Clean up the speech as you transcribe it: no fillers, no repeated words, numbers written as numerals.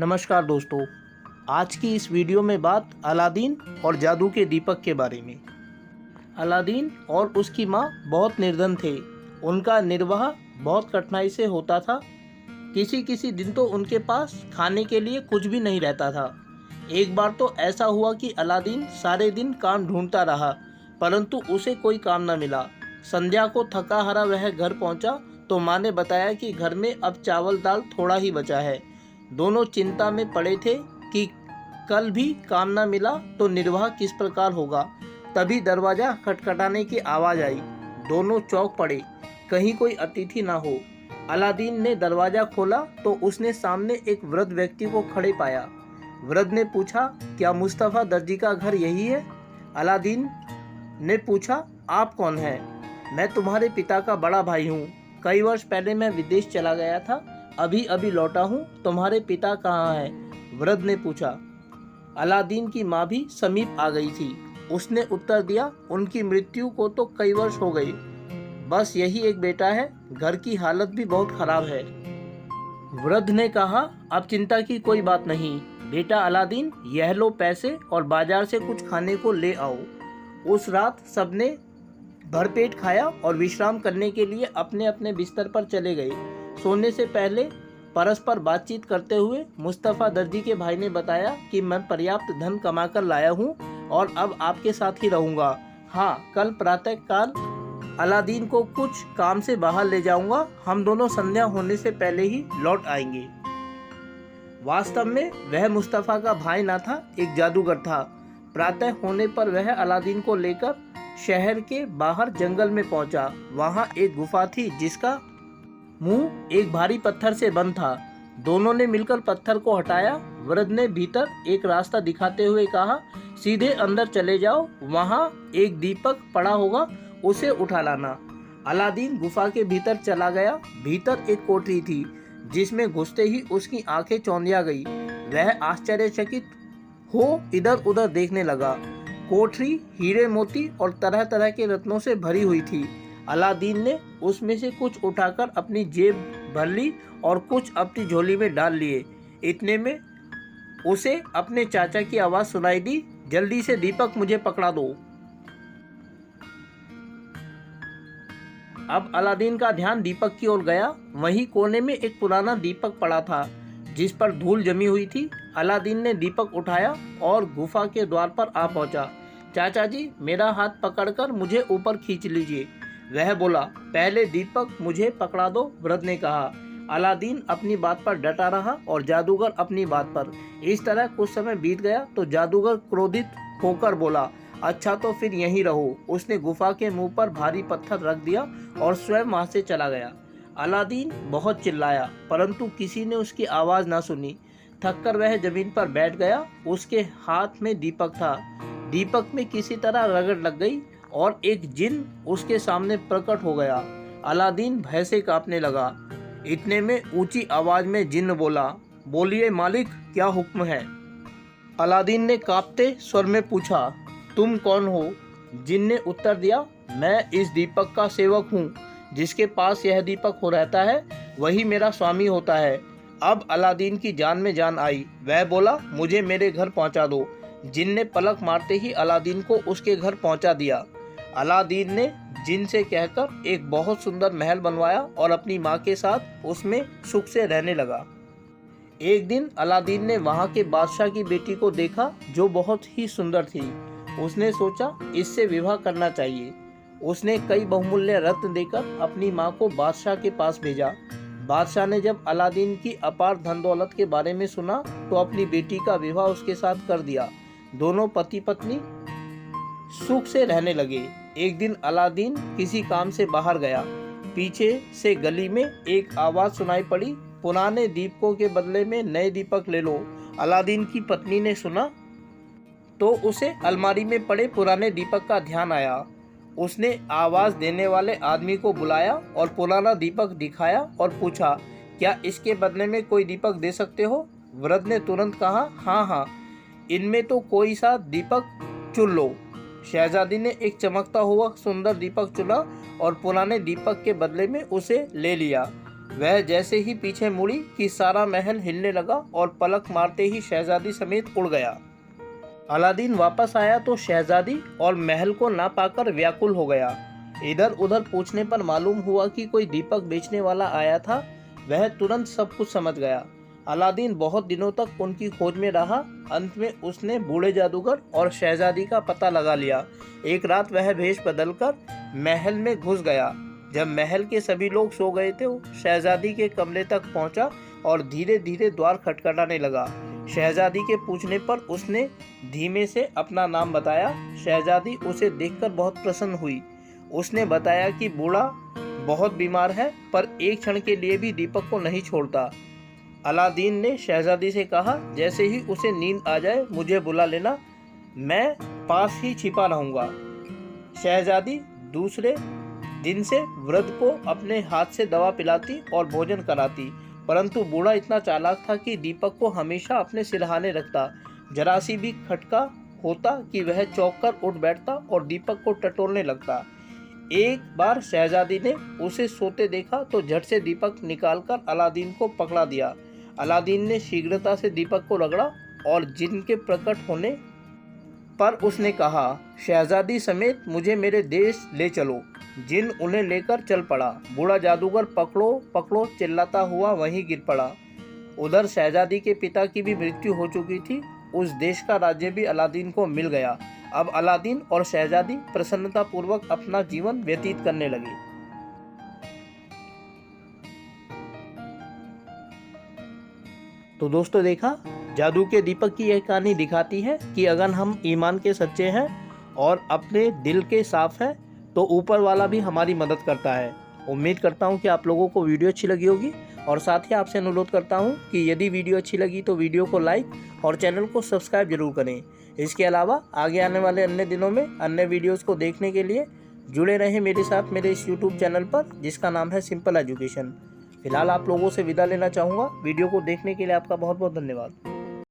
नमस्कार दोस्तों, आज की इस वीडियो में बात अलादीन और जादू के दीपक के बारे में। अलादीन और उसकी माँ बहुत निर्धन थे। उनका निर्वाह बहुत कठिनाई से होता था। किसी किसी दिन तो उनके पास खाने के लिए कुछ भी नहीं रहता था। एक बार तो ऐसा हुआ कि अलादीन सारे दिन काम ढूंढता रहा, परंतु उसे कोई काम न मिला। संध्या को थका हारा वह घर पहुंचा तो माँ ने बताया कि घर में अब चावल दाल थोड़ा ही बचा है। दोनों चिंता में पड़े थे कि कल भी काम न मिला तो निर्वाह किस प्रकार होगा। तभी दरवाज़ा खटखटाने की आवाज़ आई। दोनों चौंक पड़े, कहीं कोई अतिथि ना हो। अलादीन ने दरवाज़ा खोला तो उसने सामने एक वृद्ध व्यक्ति को खड़े पाया। वृद्ध ने पूछा, क्या मुस्तफ़ा दर्जी का घर यही है? अलादीन ने पूछा, आप कौन हैं? मैं तुम्हारे पिता का बड़ा भाई हूँ। कई वर्ष पहले मैं विदेश चला गया था, अभी अभी लौटा हूँ। तुम्हारे पिता कहाँ हैं? वृद्ध ने पूछा। अलादीन की माँ भी समीप आ गई थी। उसने उत्तर दिया, उनकी मृत्यु को तो कई वर्ष हो गए, बस यही एक बेटा है। घर की हालत भी बहुत खराब है। वृद्ध ने कहा, अब चिंता की कोई बात नहीं बेटा अलादीन, यह लो पैसे और बाजार से कुछ खाने को ले आओ। उस रात सबने भरपेट खाया और विश्राम करने के लिए अपने अपने बिस्तर पर चले गए। सोने से पहले परस्पर बातचीत करते हुए मुस्तफ़ा दर्जी के भाई ने बताया कि मैं पर्याप्त धन कमाकर लाया हूँ और अब आपके साथ ही रहूँगा। हाँ, कल प्रातःकाल अलादीन को कुछ काम से बाहर ले जाऊँगा। हम दोनों संध्या होने से पहले ही लौट आएंगे। वास्तव में वह मुस्तफ़ा का भाई ना था, एक जादूगर था। प्रातः होने पर वह अलादीन को लेकर शहर के बाहर जंगल में पहुंचा। वहां एक गुफा थी जिसका मुंह एक भारी पत्थर से बंद था। दोनों ने मिलकर पत्थर को हटाया। वृद्ध ने भीतर एक रास्ता दिखाते हुए कहा, सीधे अंदर चले जाओ, वहां एक दीपक पड़ा होगा, उसे उठा लाना। अलादीन गुफा के भीतर चला गया। भीतर एक कोठरी थी जिसमें घुसते ही उसकी आंखें चौंधिया गई। वह आश्चर्यचकित हो इधर उधर देखने लगा। कोठरी हीरे मोती और तरह तरह के रत्नों से भरी हुई थी। अलादीन ने उसमें से कुछ उठाकर अपनी जेब भर ली और कुछ अपनी झोली में डाल लिए। इतने में उसे अपने चाचा की आवाज़ सुनाई दी, जल्दी से दीपक मुझे पकड़ा दो। अब अलादीन का ध्यान दीपक की ओर गया। वहीं कोने में एक पुराना दीपक पड़ा था जिस पर धूल जमी हुई थी। अलादीन ने दीपक उठाया और गुफा के द्वार पर आ पहुंचा। चाचा जी, मेरा हाथ पकड़कर मुझे ऊपर खींच लीजिए, वह बोला। पहले दीपक मुझे पकड़ा दो, वृद्ध ने कहा। अलादीन अपनी बात पर डटा रहा और जादूगर अपनी बात पर। इस तरह कुछ समय बीत गया तो जादूगर क्रोधित होकर बोला, अच्छा तो फिर यहीं रहो। उसने गुफा के मुंह पर भारी पत्थर रख दिया और स्वयं वहां से चला गया। अलादीन बहुत चिल्लाया, परंतु किसी ने उसकी आवाज़ न सुनी। थककर वह जमीन पर बैठ गया। उसके हाथ में दीपक था। दीपक में किसी तरह रगड़ लग गई और एक जिन उसके सामने प्रकट हो गया। अलादीन भय से कांपने लगा। इतने में ऊंची आवाज में जिन बोला, बोलिए मालिक, क्या हुक्म है? अलादीन ने कांपते स्वर में पूछा, तुम कौन हो? जिन ने उत्तर दिया, मैं इस दीपक का सेवक हूँ। जिसके पास यह दीपक हो रहता है वही मेरा स्वामी होता है। अब अलादीन की जान में जान आई। वह बोला, मुझे मेरे घर पहुंचा दो। जिन ने पलक मारते ही अलादीन को उसके घर पहुंचा दिया। अलादीन ने जिन से कहकर एक बहुत सुंदर महल बनवाया और अपनी माँ के साथ उसमें सुख से रहने लगा। एक दिन अलादीन ने वहाँ के बादशाह की बेटी को देखा जो बहुत ही सुंदर थी। उसने सोचा इससे विवाह करना चाहिए। उसने कई बहुमूल्य रत्न देकर अपनी माँ को बादशाह के पास भेजा। बादशाह ने जब अलादीन की अपार धन दौलत के बारे में सुना तो अपनी बेटी का विवाह उसके साथ कर दिया। दोनों पति पत्नी सुख से रहने लगे। एक दिन अलादीन किसी काम से बाहर गया। पीछे से गली में एक आवाज़ सुनाई पड़ी, पुराने दीपकों के बदले में नए दीपक ले लो। अलादीन की पत्नी ने सुना तो उसे अलमारी में पड़े पुराने दीपक का ध्यान आया। उसने आवाज़ देने वाले आदमी को बुलाया और पुराना दीपक दिखाया और पूछा, क्या इसके बदले में कोई दीपक दे सकते हो? वृद्ध ने तुरंत कहा, हाँ हाँ, इनमें तो कोई सा दीपक चुन लो। शहजादी ने एक चमकता हुआ सुंदर दीपक चुना और पुराने दीपक के बदले में उसे ले लिया। वह जैसे ही पीछे मुड़ी कि सारा महल हिलने लगा और पलक मारते ही शहजादी समेत उड़ गया। अलादीन वापस आया तो शहजादी और महल को ना पाकर व्याकुल हो गया। इधर उधर पूछने पर मालूम हुआ कि कोई दीपक बेचने वाला आया था। वह तुरंत सब कुछ समझ गया। अलादीन बहुत दिनों तक उनकी खोज में रहा। अंत में उसने बूढ़े जादूगर और शहजादी का पता लगा लिया। एक रात वह भेष बदलकर महल में घुस गया। जब महल के सभी लोग सो गए थे, वो शहजादी के कमरे तक पहुंचा और धीरे धीरे द्वार खटखटाने लगा। शहजादी के पूछने पर उसने धीमे से अपना नाम बताया। शहजादी उसे देखकर बहुत प्रसन्न हुई। उसने बताया कि बूढ़ा बहुत बीमार है, पर एक क्षण के लिए भी दीपक को नहीं छोड़ता। अलादीन ने शहजादी से कहा, जैसे ही उसे नींद आ जाए मुझे बुला लेना, मैं पास ही छिपा रहूँगा। शहजादी दूसरे दिन से वृद्ध को अपने हाथ से दवा पिलाती और भोजन कराती, परंतु बूढ़ा इतना चालाक था कि दीपक को हमेशा अपने सिरहाने रखता। जरा सी भी खटका होता कि वह चौंक कर उठ बैठता और दीपक को टटोलने लगता। एक बार शहजादी ने उसे सोते देखा तो झट से दीपक निकालकर अलादीन को पकड़ा दिया। अलादीन ने शीघ्रता से दीपक को रगड़ा और जिनके प्रकट होने पर उसने कहा, शहजादी समेत मुझे मेरे देश ले चलो। जिन उन्हें लेकर चल पड़ा। बूढ़ा जादूगर पकड़ो पकड़ो चिल्लाता हुआ वहीं गिर पड़ा। उधर शहजादी के पिता की भी मृत्यु हो चुकी थी। उस देश का राज्य भी अलादीन को मिल गया। अब अलादीन और शहजादी प्रसन्नता पूर्वक अपना जीवन व्यतीत करने लगे। तो दोस्तों देखा, जादू के दीपक की यह कहानी दिखाती है कि अगर हम ईमान के सच्चे हैं और अपने दिल के साफ हैं तो ऊपर वाला भी हमारी मदद करता है। उम्मीद करता हूँ कि आप लोगों को वीडियो अच्छी लगी होगी और साथ ही आपसे अनुरोध करता हूँ कि यदि वीडियो अच्छी लगी तो वीडियो को लाइक और चैनल को सब्सक्राइब जरूर करें। इसके अलावा आगे आने वाले अन्य दिनों में अन्य वीडियोज़ को देखने के लिए जुड़े रहें मेरे साथ मेरे इस यूट्यूब चैनल पर, जिसका नाम है सिंपल एजुकेशन। फिलहाल आप लोगों से विदा लेना चाहूँगा। वीडियो को देखने के लिए आपका बहुत बहुत धन्यवाद।